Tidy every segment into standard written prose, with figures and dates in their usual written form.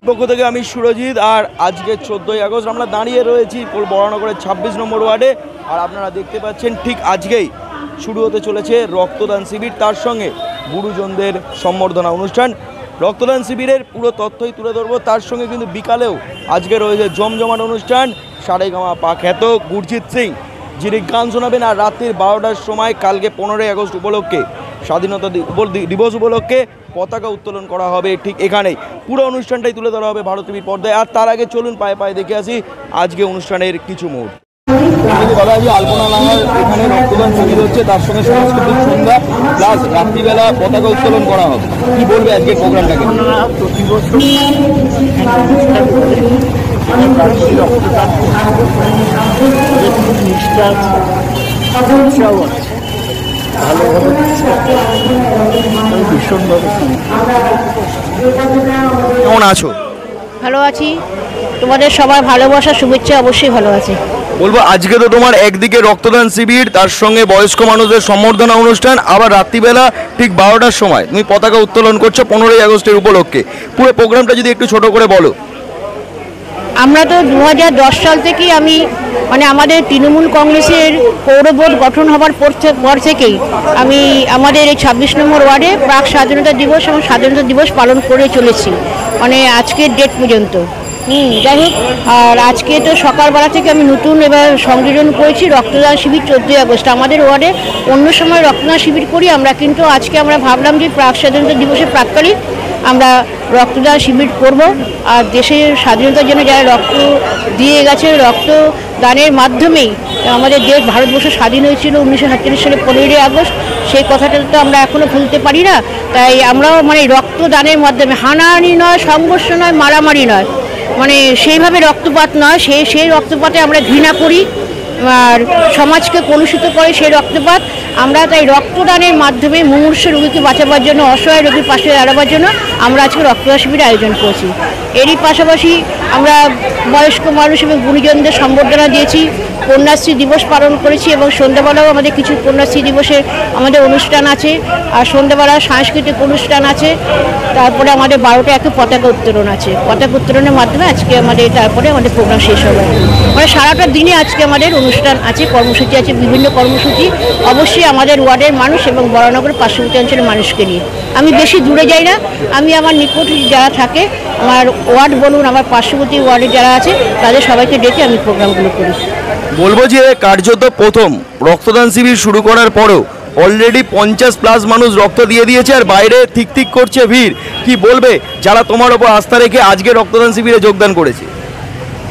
পক্ষ থেকে আমি সুরজিৎ। আর আজকে 14ই আগস্ট আমরা দাঁড়িয়ে রয়েছি বরানগরের 26 নম্বর ওয়ার্ডে। আর আপনারা দেখতে পাচ্ছেন ঠিক আজকেই শুরু হতে চলেছে রক্তদান শিবির, তার সঙ্গে গুরুজনদের সম্বর্ধনা অনুষ্ঠান। রক্তদান শিবিরের পুরো তথ্যই তুলে ধরবো, তার সঙ্গে কিন্তু বিকালেও আজকে রয়েছে জমজমাট অনুষ্ঠান। সারেগামা পা খ্যাত গুরজিৎ সিং যিনি গান শোনাবেন। আর রাত্রির 12টার সময় কালকে 15ই আগস্ট উপলক্ষে, স্বাধীনতা দিবস উপলক্ষে পতাকা উত্তোলন করা হবে ঠিক এখানেই। পুরো অনুষ্ঠানটাই তুলে ধরা হবে ভারত টিভির পর্দায়। আর তার আগে চলুন পায়ে পায়ে দেখে আসি আজকে অনুষ্ঠানের কিছু মুহূর্ত। আলপনা লাঙ্গার এখানে রক্তদান শিবির হচ্ছে, তার সঙ্গে সাংস্কৃতিক সন্ধ্যা প্লাস রাত্রিবেলা পতাকা উত্তোলন করা হবে। কি বলবে আজকে প্রোগ্রামটাকে? প্রতি বছর নিষ্ঠা আছে, ভালোভাবে ভীষণভাবে। কেমন আছো? ভালো আছি, তোমাদের সবার ভালোবাসা শুভেচ্ছা অবশ্যই ভালো আছে। বলবো আজকে তো তোমার একদিকে রক্তদান শিবির, তার সঙ্গে বয়স্ক মানুষদের সম্বর্ধনা অনুষ্ঠান, আবার রাত্রিবেলা ঠিক 12টার সময় তুমি পতাকা উত্তোলন করছো 15ই আগস্টের উপলক্ষে। পুরো প্রোগ্রামটা যদি একটু ছোট করে বলো। আমরা তো 2010 সাল থেকেই আমাদের তৃণমূল কংগ্রেসের পৌর বোর্ড গঠন হবার পর থেকেই আমি আমাদের এই 26 নম্বর ওয়ার্ডে প্রাক স্বাধীনতা দিবস এবং স্বাধীনতা দিবস পালন করে চলেছি, আজকের ডেট পর্যন্ত। যাই হোক, আর আজকে তো সকালবেলা থেকে আমি নতুন এবার সংযোজন করেছি রক্তদান শিবির 14ই আগস্ট। আমাদের ওয়ার্ডে অন্য সময় রক্তদান শিবির করি আমরা, কিন্তু আজকে আমরা ভাবলাম যে প্রাক স্বাধীনতা দিবসের প্রাক্কালে আমরা রক্তদান শিবির করব। আর দেশের স্বাধীনতার জন্য যারা রক্ত দিয়ে গেছে, রক্তদানের মাধ্যমেই আমাদের দেশ ভারতবর্ষ স্বাধীন হয়েছিল 1947 সালে 15ই আগস্ট। সেই কথাটা তো আমরা এখনও ভুলতে পারি না। তাই আমরাও রক্তদানের মাধ্যমে, হানাহানি নয়, সংঘর্ষ নয়, মারামারি নয়, সেইভাবে রক্তপাত নয়, সেই রক্তপাতে আমরা ঘৃণা করি আর সমাজকে কলুষিত করে সেই রক্তপাত। আমরা তাই রক্তদানের মাধ্যমে মুমূর্ষু রোগীকে বাঁচাবার জন্য, অসহায় রোগীর পাশে দাঁড়াবার জন্য আমরা আজকে রক্তদান শিবিরের আয়োজন করেছি। এরই পাশাপাশি আমরা বয়স্ক মানুষ এবং গুণীজনদের সম্বর্ধনা দিয়েছি, কন্যাশ্রী দিবস পালন করেছি এবং সন্ধ্যাবেলাও আমাদের কিছু কন্যাশ্রী দিবসের আমাদের অনুষ্ঠান আছে। আর সন্ধ্যাবেলা সাংস্কৃতিক অনুষ্ঠান আছে, তারপরে আমাদের 12টা একে পতাকা উত্তোলন আছে। পতাকা উত্তোলনের মাধ্যমে আজকে তারপরে আমাদের প্রোগ্রাম শেষ হবে। সারাটা দিনে আজকে আমাদের অনুষ্ঠান আছে, কর্মসূচি আছে, বিভিন্ন কর্মসূচি। অবশ্যই আমাদের ওয়ার্ডের মানুষ এবং বরানগরের পার্শ্ববর্তী অঞ্চলের মানুষকে নিয়ে। আমি বেশি দূরে যাই না, আমি আমার নিকট যারা থাকে, আমার ওয়ার্ড বলুন, আমার পার্শ্ববর্তী ওয়ার্ডে যারা আছে, তাদের সবাইকে ডেকে আমি প্রোগ্রামগুলো করি। বলবো যে কার্যত প্রথম রক্তদান শিবির শুরু করার পরও অলরেডি 50+ মানুষ রক্ত দিয়ে দিয়েছে, আর বাইরে ঠিক ঠিক করছে ভিড়। কি বলবে যারা তোমার ওপর আস্থা রেখে আজকে রক্তদান শিবিরে যোগদান করেছে?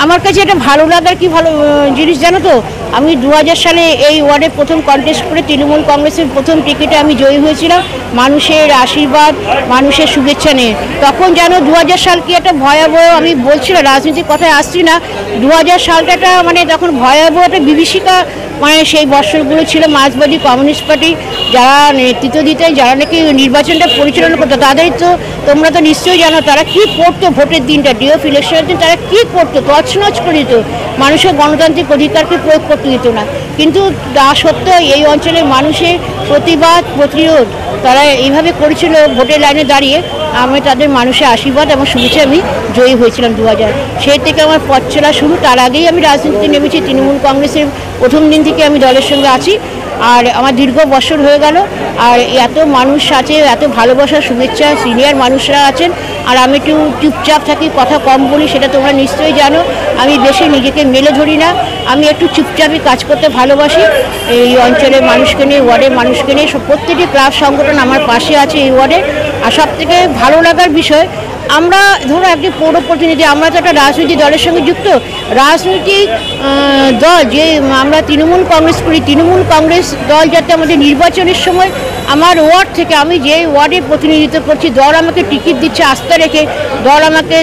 আমার কাছে এটা ভালো লাগার কি ভালো জিনিস জানো তো, আমি 2000 সালে এই ওয়ার্ডে প্রথম কন্টেস্ট করে তৃণমূল কংগ্রেসের প্রথম টিকিটে আমি জয়ী হয়েছিলাম, মানুষের আশীর্বাদ, মানুষের শুভেচ্ছা নিয়ে। তখন জানো 2000 সাল কি একটা ভয়াবহ, আমি বলছি না রাজনীতির কথায় আসছি না, 2000 সালটা তখন ভয়াবহ একটা বিভীষিকা সেই বছরগুলো ছিল। মার্ক্সবাদী কমিউনিস্ট পার্টি যারা নেতৃত্ব দিতেন, যারা নাকি নির্বাচনটা পরিচালনা করতো, তাদের তো তোমরা তো নিশ্চয়ই জানো তারা কি করতো। ভোটের দিনটা, ডে অফ ইলেকশনের দিন তারা কি করতো, তছনছ করে দিত, মানুষের গণতান্ত্রিক অধিকারকে প্রয়োগ করতে দিত না। কিন্তু তা সত্ত্বেও এই অঞ্চলের মানুষের প্রতিবাদ, প্রতিরোধ তারা এইভাবে করেছিল ভোটের লাইনে দাঁড়িয়ে। আমি তাদের মানুষের আশীর্বাদ এবং শুভেচ্ছা আমি জয়ী হয়েছিলাম 2000। সেই থেকে আমার পথ চলা শুরু। তার আগেই আমি রাজনীতিতে নেমেছি, তৃণমূল কংগ্রেসের প্রথম দিন থেকে আমি দলের সঙ্গে আছি। আর আমার দীর্ঘ বছর হয়ে গেল। আর এত মানুষ আছে, এত ভালোবাসা, শুভেচ্ছা, সিনিয়র মানুষরা আছেন। আর আমি একটু চুপচাপ থাকি, কথা কম বলি, সেটা তোমরা নিশ্চয়ই জানো। আমি বেশি নিজেকে মেলে ধরি না, আমি একটু চুপচাপই কাজ করতে ভালোবাসি। এই অঞ্চলের মানুষকে নিয়ে, ওয়ার্ডের মানুষকে নিয়ে প্রত্যেকটি ক্লাব সংগঠন আমার পাশে আছে এই ওয়ার্ডে। আর সবথেকে ভালো লাগার বিষয়, আমরা ধরো একটি পৌর প্রতিনিধি, আমরা তো একটা রাজনৈতিক দলের সঙ্গে যুক্ত। রাজনৈতিক দল যে আমরা তৃণমূল কংগ্রেস করি, তৃণমূল কংগ্রেস দল যাতে আমাদের নির্বাচনের সময় আমার ওয়ার্ড থেকে, আমি যে ওয়ার্ডে প্রতিনিধিত্ব করছি, দল আমাকে টিকিট দিচ্ছে আস্থা রেখে,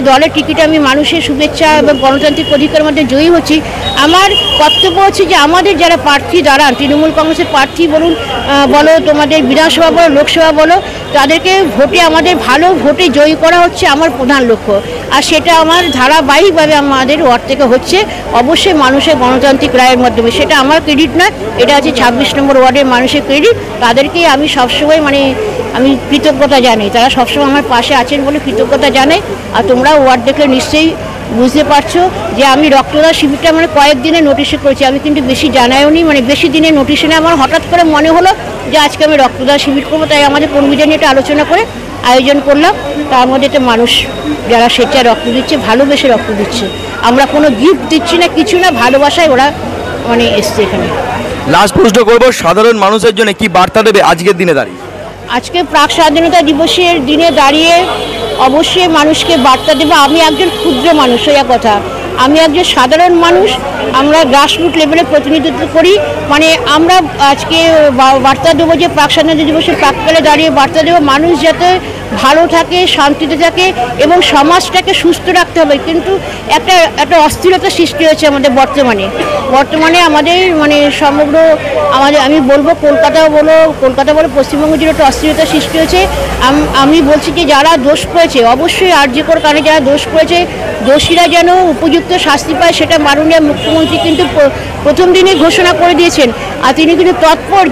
দলের টিকিটে আমি মানুষের শুভেচ্ছা এবং গণতান্ত্রিক অধিকারের মধ্যে জয়ী হচ্ছি। আমার কর্তব্য হচ্ছে যে আমাদের যারা প্রার্থী দাঁড়ান, তৃণমূল কংগ্রেসের প্রার্থী বলো, তোমাদের বিধানসভা বলো, লোকসভা বলো, তাদেরকে ভোটে আমাদের ভালো ভোটে জয়ী করা হচ্ছে আমার প্রধান লক্ষ্য। আর সেটা আমার ধারাবাহিকভাবে আমাদের ওয়ার্ড থেকে হচ্ছে, অবশ্যই মানুষের গণতান্ত্রিক রায়ের মাধ্যমে। সেটা আমার ক্রেডিট না, এটা আছে 26 নম্বর ওয়ার্ডের মানুষের ক্রেডিট। তাদেরকে আমি সবসময় আমি কৃতজ্ঞতা জানাই, তারা সবসময় আমার পাশে আছেন বলে কৃতজ্ঞতা জানাই। আর তোমরা ওয়ার্ড দেখলে নিশ্চয়ই বুঝতে পারছো যে আমি রক্তদান শিবিরটা কয়েকদিনের নোটিশে করেছি, আমি কিন্তু বেশি জানাইও নি, বেশি দিনের নোটিশে না। আমার হঠাৎ করে মনে হলো যে আজকে আমি রক্তদান শিবির করবো, তাই আমাদের কর্মীদের নিয়ে একটা আলোচনা করে আয়োজন করলাম। তার মধ্যে তো মানুষ যারা স্বেচ্ছায় রক্ত দিচ্ছে, ভালোবেসে রক্ত দিচ্ছে, আমরা কোনো গিফট দিচ্ছি না, কিছু না, ভালোবাসায় ওরা এসছে এখানে। লাস্ট প্রশ্ন করবো, সাধারণ মানুষের জন্য কি বার্তা দেবে আজকের দিনে দাঁড়িয়ে? আজকে প্রাক স্বাধীনতা দিবসের দিনে দাঁড়িয়ে অবশ্যই মানুষকে বার্তা দেবো। আমি একজন ক্ষুদ্র মানুষ, ওই কথা, আমি একজন সাধারণ মানুষ, আমরা গ্রাসরুট লেভেলে প্রতিনিধিত্ব করি। আমরা আজকে বার্তা দেবো যে প্রাক স্বাধীনতা দিবসের প্রাককালে দাঁড়িয়ে বার্তা দেবো মানুষ যাতে ভালো থাকে, শান্তিতে থাকে এবং সমাজটাকে সুস্থ রাখতে হবে। কিন্তু একটা অস্থিরতা সৃষ্টি হয়েছে আমাদের বর্তমানে আমাদের সমগ্র আমি বলবো কলকাতা বলো পশ্চিমবঙ্গ জুড়ে একটা অস্থিরতা সৃষ্টি হয়েছে। আমি বলছি যে যারা দোষ করেছে, অবশ্যই আরজিকর কারণে যারা দোষ করেছে, দোষীরা যেন উপযুক্ত শাস্তি পায়, সেটা মাননীয় মুখ্যমন্ত্রী কিন্তু প্রথম দিনই ঘোষণা করে দিয়েছেন। আর তিনি কিন্তু তৎপর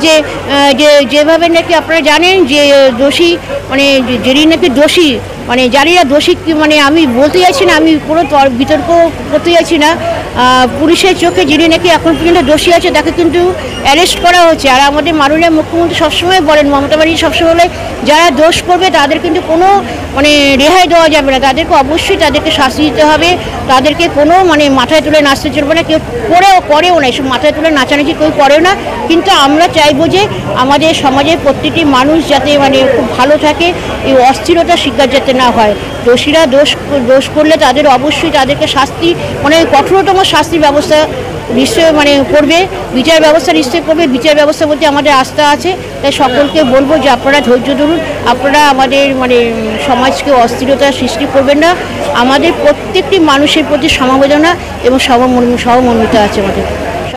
যেভাবে নাকি আপনারা জানেন যে দোষী যিনি নাকি দোষী যারা দোষী আমি বলতে চাইছি না, আমি কোনো বিতর্ক করতে চাইছি না। পুলিশের চোখে যিনি নাকি এখন পর্যন্ত দোষী আছে তাকে কিন্তু অ্যারেস্ট করা হচ্ছে। আর আমাদের মাননীয় মুখ্যমন্ত্রী সবসময় বলেন, মমতা ব্যানার্জি সবসময় বলে, যারা দোষ করবে তাদের কিন্তু কোনো রেহাই দেওয়া যাবে না, তাদেরকে অবশ্যই তাদেরকে শাস্তি দিতে হবে। তাদেরকে কোনো মাথায় তুলে নাচতে চলবে না, কেউ করেও না, এসব মাথায় তুলে নাচানাচি কেউ করে না। কিন্তু আমরা চাইবো যে আমাদের সমাজের প্রত্যেকটি মানুষ যাতে খুব ভালো থাকে, এই অস্থিরতার শিকার যাতে না হয়। দোষীরা দোষ করলে তাদের অবশ্যই তাদেরকে শাস্তি কঠোরতম শাস্তির ব্যবস্থা নিশ্চয়ই করবে, বিচার ব্যবস্থা নিশ্চয়ই করবে। বিচার ব্যবস্থা বলতে আমাদের আস্থা আছে, তাই সকলকে বলবো যে আপনারা ধৈর্য ধরুন, আপনারা আমাদের সমাজকে অস্থিরতার সৃষ্টি করবেন না। আমাদের প্রত্যেকটি মানুষের প্রতি সমবেদনা এবং সহমর্মিতা আছে আমাদের।